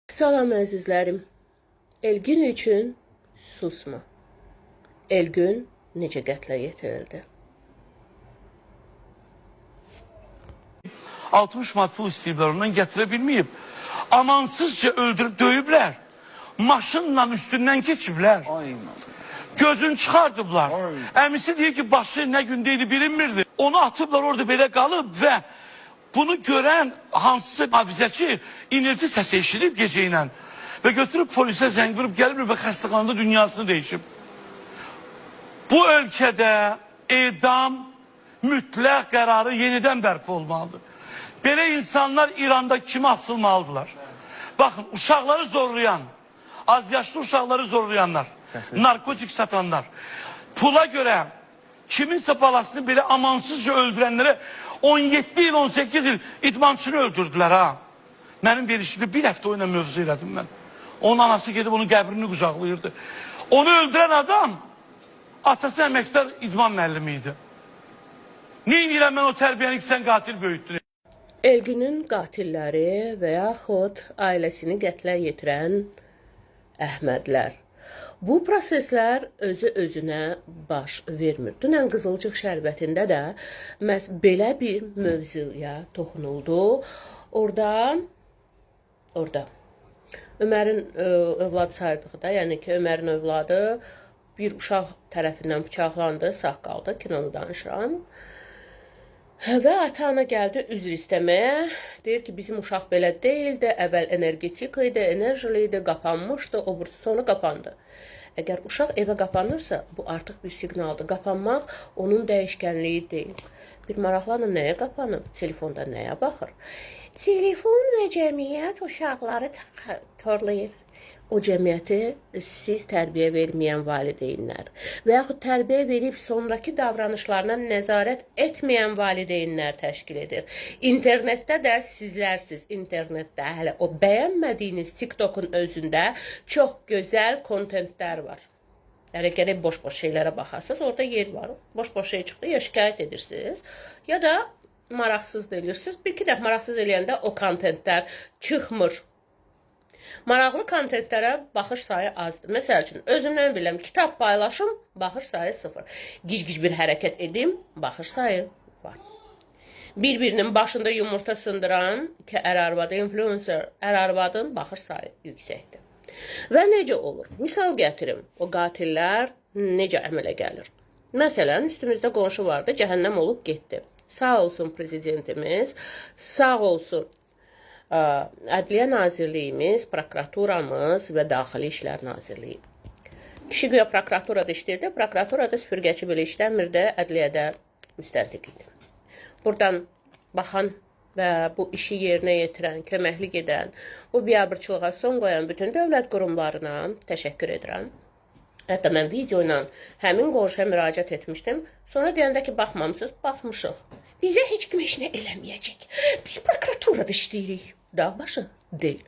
Salam əzizlərim. Elgün üçün susma. Elgün necə qətlə yetirildi? 60 manat pul istəyiblər, ondan gətirə bilməyib. Amansızca öldürüb, döyüblər. Maşınla üstündən keçiblər. Gözünü çıxardıblar. Əmisi deyir ki, başı nə gündəydi bilinmirdi. Onu atıblar, orada belə qalıb və bunu görən hansısa hafizəçi inilti səsi eşidib gecə ilə və götürüb polisə zəng vurub gəlib və xəstəxanada dünyasını dəyişib. Bu ölkədə edam mütləq qərarı yenidən bərpa olmalıdır. Belə insanlar İranda kimi asılmalıdırlar? Baxın, uşaqları zorlayan, az yaşlı uşaqları zorlayanlar, narkotik satanlar, pula görə kiminsə balasını belə amansızca öldürənlərə 17 il, 18 il idmançını öldürdülər ha. Mənim verişimdə bir həftə oyuna mövzu elədim mən. Onun anası gedib onun qəbrini qucaqlayırdı. Onu öldürən adam atası əməkdar idman müəllimi idi. Neyin ilə mən o tərbiyəni ki, sən qatil böyütdün? Elgünün qatilləri və yaxud ailəsini qətlə yetirən Əhmədlər. Bu proseslər özü-özünə baş vermir. Dünən Qızılcıq şərbətində də məhz belə bir mövzuya toxunuldu. Orada Ömərin övladı saydıqda, yəni ki, Ömərin övladı bir uşaq tərəfindən bıçaqlandı, sağ qaldı, kinonu danışıram. Və ata-ana gəldi üzr istəməyə. Deyir ki, bizim uşaq belə deyildi, əvvəl energetik idi, enerjili idi, qapanmışdı, o bursu sonu qapandı. Əgər uşaq evə qapanırsa, bu artıq bir siqnaldır. Qapanmaq onun dəyişkənliyi deyil. Bir maraqlanın, nəyə qapanıb? Telefonda nəyə baxır? Telefon və cəmiyyət uşaqları torlayır. O cəmiyyəti siz tərbiyə verməyən valideynlər və yaxud tərbiyə verib sonraki davranışlarına nəzarət etməyən valideynlər təşkil edir. İnternetdə də sizlərsiz, internetdə hələ o bəyənmədiyiniz TikTok'un özündə çox gözəl kontentlər var. Yəni gərək boş-boş şeylərə baxarsınız, orada yer var. Boş-boş şey çıxdı, ya şikayət edirsiniz, ya da maraqsız deyirsiniz. Bir-iki dəfə maraqsız eləyəndə o kontentlər çıxmır. Maraqlı kontentlərə baxış sayı azdır. Məsəl üçün, özümdən biləm, kitab paylaşım, baxış sayı 0. Gic-gic bir hərəkət edim, baxış sayı var. Bir-birinin başında yumurta sındıran ki, ər-arvadı, influencer, ər-arvadın baxış sayı yüksəkdir. Və necə olur? Misal gətirim, o qatillər necə əmələ gəlir? Məsələn, üstümüzdə qonşu vardı, cəhənnəm olub getdi. Sağ olsun prezidentimiz, sağ olsun Ədliyyə Nazirliyimiz, prokuraturamız və Daxili İşlər Nazirliyi. Kişi güya prokuraturada işləyirdi, prokuraturada süpürgəçi belə işləmirdi, ədliyyədə müstəntiq idi. Buradan baxan və bu işi yerinə yetirən, köməklik edən, bu biabırçılığa son qoyan bütün dövlət qurumlarına təşəkkür edirəm. Hətta mən video ilə həmin qonşuya müraciət etmişdim. Sonra deyəndə ki, baxmamısınız, baxmışıq. Bizə heç kim heç nə eləməyəcək. Biz prokuraturada işləyirik. Dağ başı deyil.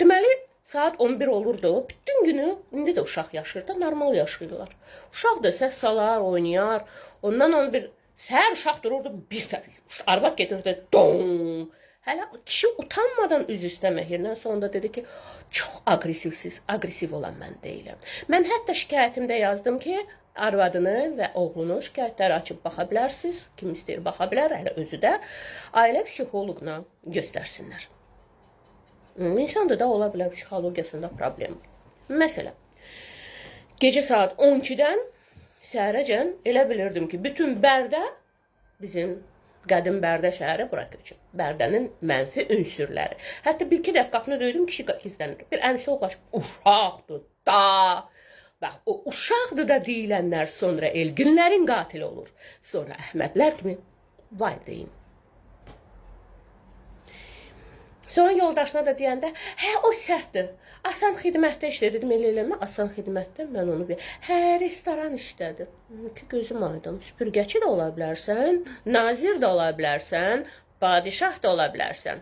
Deməli, saat 11 olurdu. Bütün günü, indi də uşaq yaşayır da, normal yaşayırlar. Uşaq da səs salar, oynayar. Ondan 11, səhər uşaq dururdu, bir tərəf. Arvad gedirdi, don. Hələ kişi utanmadan üzr istəmək yerinə sonunda dedi ki, çox aqressivsiz, aqressiv olan mən deyiləm. Mən hətta şikayətimdə yazdım ki, arvadını və oğlunu şikayətləri açıb baxa bilərsiniz. Kim istəyir baxa bilər, hələ özü də ailə psixoloquna göstərsinlər. İnsanda da ola bilər psixologiyasında problem. Məsələn, gecə saat 12-dən səhərəcən elə bilirdim ki, bütün Bərdə bizim qədim Bərdə şəhəri bura köçüb. Bərdənin mənfi ünsürləri. Hətta bir-iki dəfə qapını döydüm, kişi gizlənir. Bir əmsi oğlaş, uşaqdır da. Bax, o uşaqdır da deyilənlər sonra Elgünlərin qatili olur. Sonra Əhmədlər kimi valideyn. Sonra yoldaşına da deyəndə, hə, o sərtdir. Asan xidmətdə işlədir. Dedim, eləmə, asan xidmətdə mən onu bir... Hə, restoran işlədir. Ki, gözüm aydın. Süpürgəçi də ola bilərsən, nazir də ola bilərsən, padişah da ola bilərsən.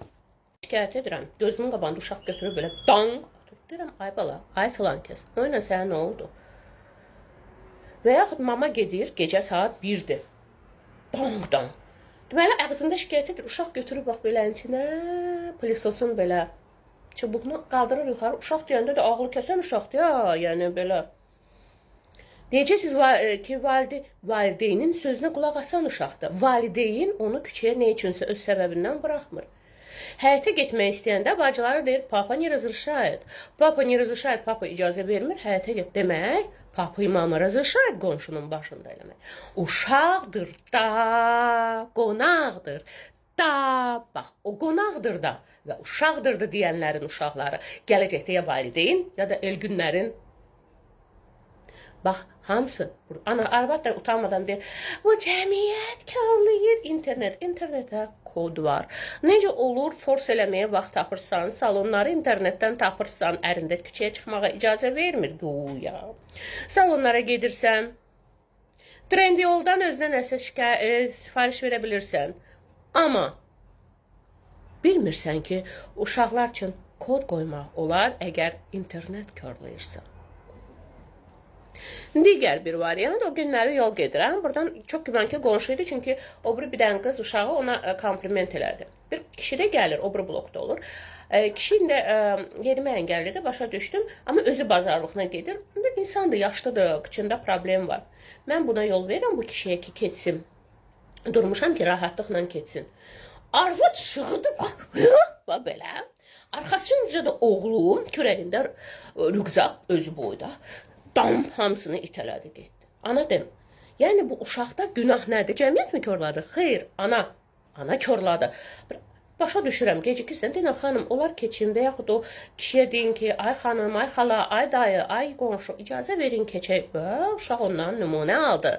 Şikayət edirəm. Gözümün qabağında uşaq götürür belə, dang. Deyirəm, ay bala, ay filan kəs. O ilə sənə nə oldu? Və yaxud mama gedir, gecə saat 1-dir. Dang. Deməli, ağzında şikayət edir, uşaq götürür, bax, belənin içinə, pilisosun belə Çubuğunu qaldırır yuxarı. Uşaq deyəndə də ağlı kəsən uşaqdır ya, yəni belə. Deyəcəksiniz ki, valideynin sözünə qulaq asan uşaqdır. Valideyn onu küçəyə nə üçünsə öz səbəbindən buraxmır. Həyətə getmək istəyəndə bacıları deyir, papa не разрешает. Papa не разрешает, papa icazə vermir, həyətə get. Demək, papa mama разрешает qonşunun başında eləmək. Uşaqdır da, qonaqdır da. Bax, o qonaqdır da və uşaqdır da deyənlərin uşaqları gələcəkdə ya valideyn, ya da Elgünlərin. Bax, hamısı, ana, arvad da utanmadan deyir, bu cəmiyyət körləyir, internetə kod var. Necə olur, force eləməyə vaxt tapırsan, salonları internetdən tapırsan, ərində küçəyə çıxmağa icazə vermir, güya. Salonlara gedirsən, trendi yoldan özünə nəsə sifariş verə bilirsən. Amma bilmirsən ki, uşaqlar üçün kod qoymaq olar, əgər internet körləyirsən. Digər bir variant, o günləri yol gedirəm. Buradan çox güman ki, qonşuydu, çünki o bir dənə qız uşağı ona kompliment elədi. Bir kişi də gəlir, o bir blokda olur. Kişi indi yerime engellidir, başa düşdüm. Amma özü bazarlığına gedir. İnsandır, yaşlıdır, kıçında problem var. Mən buna yol verirəm bu kişiyə ki, ketsin. Durmuşam ki, rahatlıqla ketsin. Arvad şığıdı, bax belə. Arxasınca da oğlum kürəyində rüqzaq özü boyda. Dam hamısını itələdi getdi. Ana dem. Yəni bu uşaqda günah nədir? Cəmiyyət mi körladı? Xeyr, ana körladı. Başa düşürəm, gecikirsən, deyən xanım, onlar keçin və yaxud o kişiyə deyin ki, ay xanım, ay xala, ay dayı, ay qonşu, icazə verin keçək. Uşaq ondan nümunə aldı.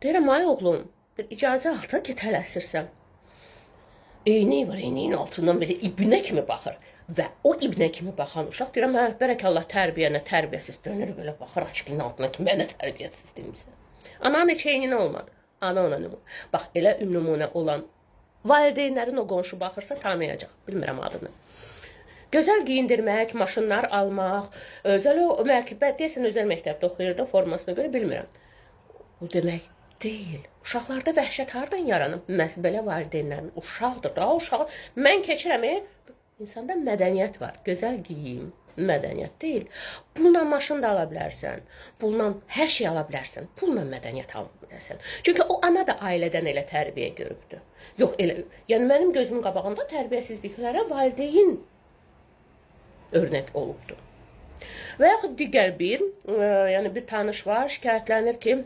Deyirəm, ay oğlum, bir icazə al da ki, tələsirsən. Eyni var, eyniyin altından belə ibnə kimi baxır. Və o ibnə kimi baxan uşaq deyirəm, hə, bərəkallah tərbiyənə, tərbiyəsiz dönür belə baxır açıqın altına ki, mənə tərbiyəsiz demişsən. Ana neçə eyninə olmadı. Ana ona nümunə. Bax, elə nümunə olan valideynlərin o qonşu baxırsa tanıyacaq. Bilmirəm adını. Gözəl giyindirmək, maşınlar almaq, özəl o məktəbdə deyəsən özəl məktəbdə oxuyurdu formasına görə bilmirəm. O demək deyil. Uşaqlarda vəhşət hardan yaranıb? Məhz belə valideynlərin uşaqdır da, uşağı. Mən keçirəm, İnsanda mədəniyyət var. Gözəl giyim, mədəniyyət deyil. Pulla maşın da ala bilərsən. Pulla hər şey ala bilərsən. Pulla mədəniyyət ala bilərsən. Çünki o ana da ailədən elə tərbiyə görübdür. Yox elə. Yəni mənim gözümün qabağında tərbiyəsizliklərə valideyn örnək olubdur. Və yaxud digər yəni bir tanış var, şikayətlənir ki,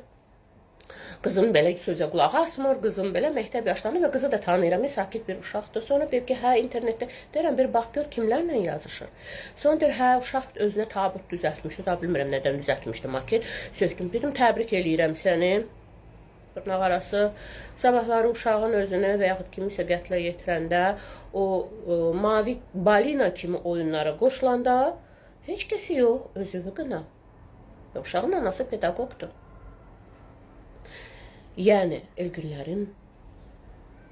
qızım belə sözə qulaq asmır, qızım belə məktəb yaşlanır və qızı da tanıyıram, sakit bir uşaqdır. Sonra deyir ki, hə, internetdə, deyirəm, bir bax, gör kimlərlə yazışır. Sonra deyir, hə, uşaq özünə tabut düzəltmişdi, daha bilmirəm nədən düzəltmişdi, maket. Söktüm, dedim, təbrik eləyirəm səni. Dırnaq arası, sabahları uşağın özünü və yaxud kimisə qətlə yetirəndə, o mavi balina kimi oyunlara qoşulanda, heç kəsi yox, özünü qına. Uşağın anası pedaqoqdur. Yəni, Elgünlərin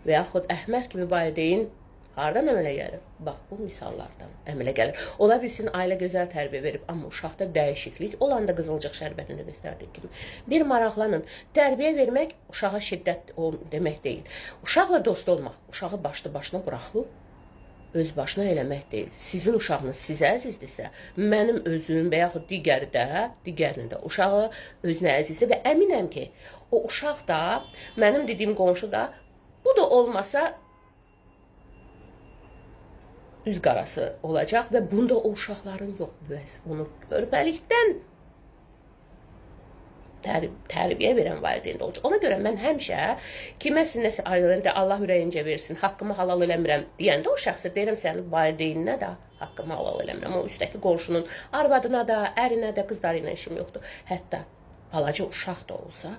və yaxud Əhməd kimi valideyn hardan əmələ gəlir? Bax, bu misallardan əmələ gəlir. Ola bilsin, ailə gözəl tərbiyə verib, amma uşaqda dəyişiklik olanda qızılcıq şərbətində göstərdik kimi. Bir maraqlanın, tərbiyə vermək uşağa şiddət demək deyil. Uşaqla dost olmaq, uşağı başlı başına buraxılıb, öz başına eləmək deyil. Sizin uşağınız sizə əzizdirsə, mənim özüm və yaxud digərinin də uşağı özünə əzizdir və əminəm ki, o uşaq da, mənim dediyim qonşu da, bu da olmasa üz qarası olacaq və bunda o uşaqların yox, onu körpəlikdən tərbiyə verən valideyn də olacaq. Ona görə mən həmişə kiməsə nəsə ayrılanda Allah ürəyincə versin, haqqımı halal eləmirəm deyəndə o şəxsə deyirəm sənin valideyninə də haqqımı halal eləmirəm. O üstəki qonşunun arvadına da, ərinə də, qızları ilə işim yoxdur. Hətta balaca uşaq da olsa,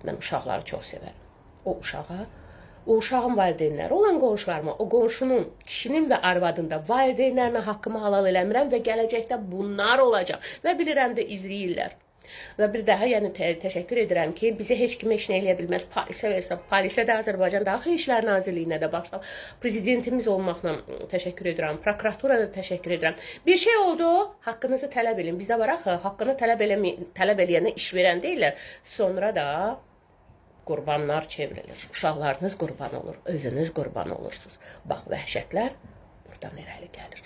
mən uşaqları çox sevərəm. O uşağın valideynləri olan qonşularıma, o qonşunun, kişinin və arvadında valideynlərinə haqqımı halal eləmirəm və gələcəkdə bunlar olacaq və bilirəm də izləyirlər. Və bir daha yəni təşəkkür edirəm ki, bizi heç kimə heç nə eləyə bilməz. Parisə versəm, Parisə də Azərbaycan Daxili İşlər Nazirliyinə də başlam. Prezidentimiz olmaqla təşəkkür edirəm. Prokuraturaya da təşəkkür edirəm. Bir şey oldu, haqqınızı tələb edin. Bizdə var axı, haqqını tələb eləyənə iş verən deyirlər. Sonra da qurbanlar çevrilir. Uşaqlarınız qurban olur, özünüz qurban olursunuz. Bax, vəhşətlər buradan irəli gəlir.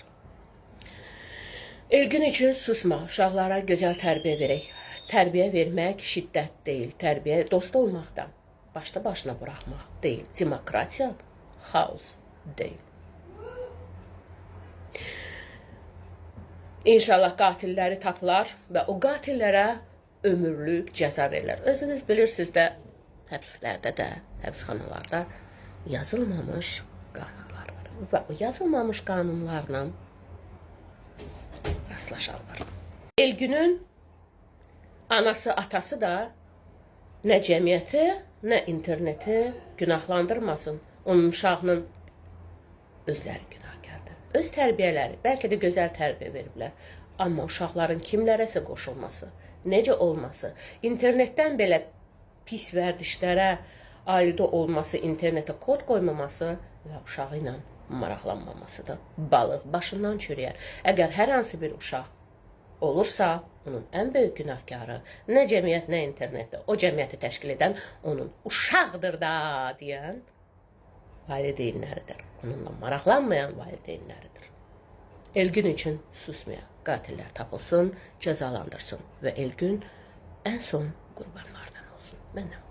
Elgün üçün susma, uşaqlara gözəl tərbiyə verək. Tərbiyə vermək şiddət deyil, tərbiyə dost olmaqdan, başda başına buraxmaq deyil, demokratiya, xaos deyil. İnşallah qatilləri tapılar və o qatillərə ömürlük cəza verilir. Özünüz bilirsiniz də, həbslərdə də, həbsxanalarda yazılmamış qanunlar var. Və o yazılmamış qanunlarla rastlaşarlar. Elgünün anası, atası da nə cəmiyyəti, nə interneti günahlandırmasın. Onun uşağının özləri günahkardır. Öz tərbiyələri, bəlkə də gözəl tərbiyə veriblər. Amma uşaqların kimlərəsə qoşulması, necə olması, internetdən belə pis vərdişlərə alıda olması, internetə kod qoymaması və uşağı ilə maraqlanmamasıdır. Balıq başından çürüyər. Əgər hər hansı bir uşaq olursa, onun ən böyük günahkarı nə cəmiyyət, nə internetdə, o cəmiyyəti təşkil edən onun uşaqdır da deyən valideynləridir. Onunla maraqlanmayan valideynləridir. Elgün üçün susmaya, qatillər tapılsın, cəzalandırsın və Elgün ən son qurbanlardan olsun. Məndən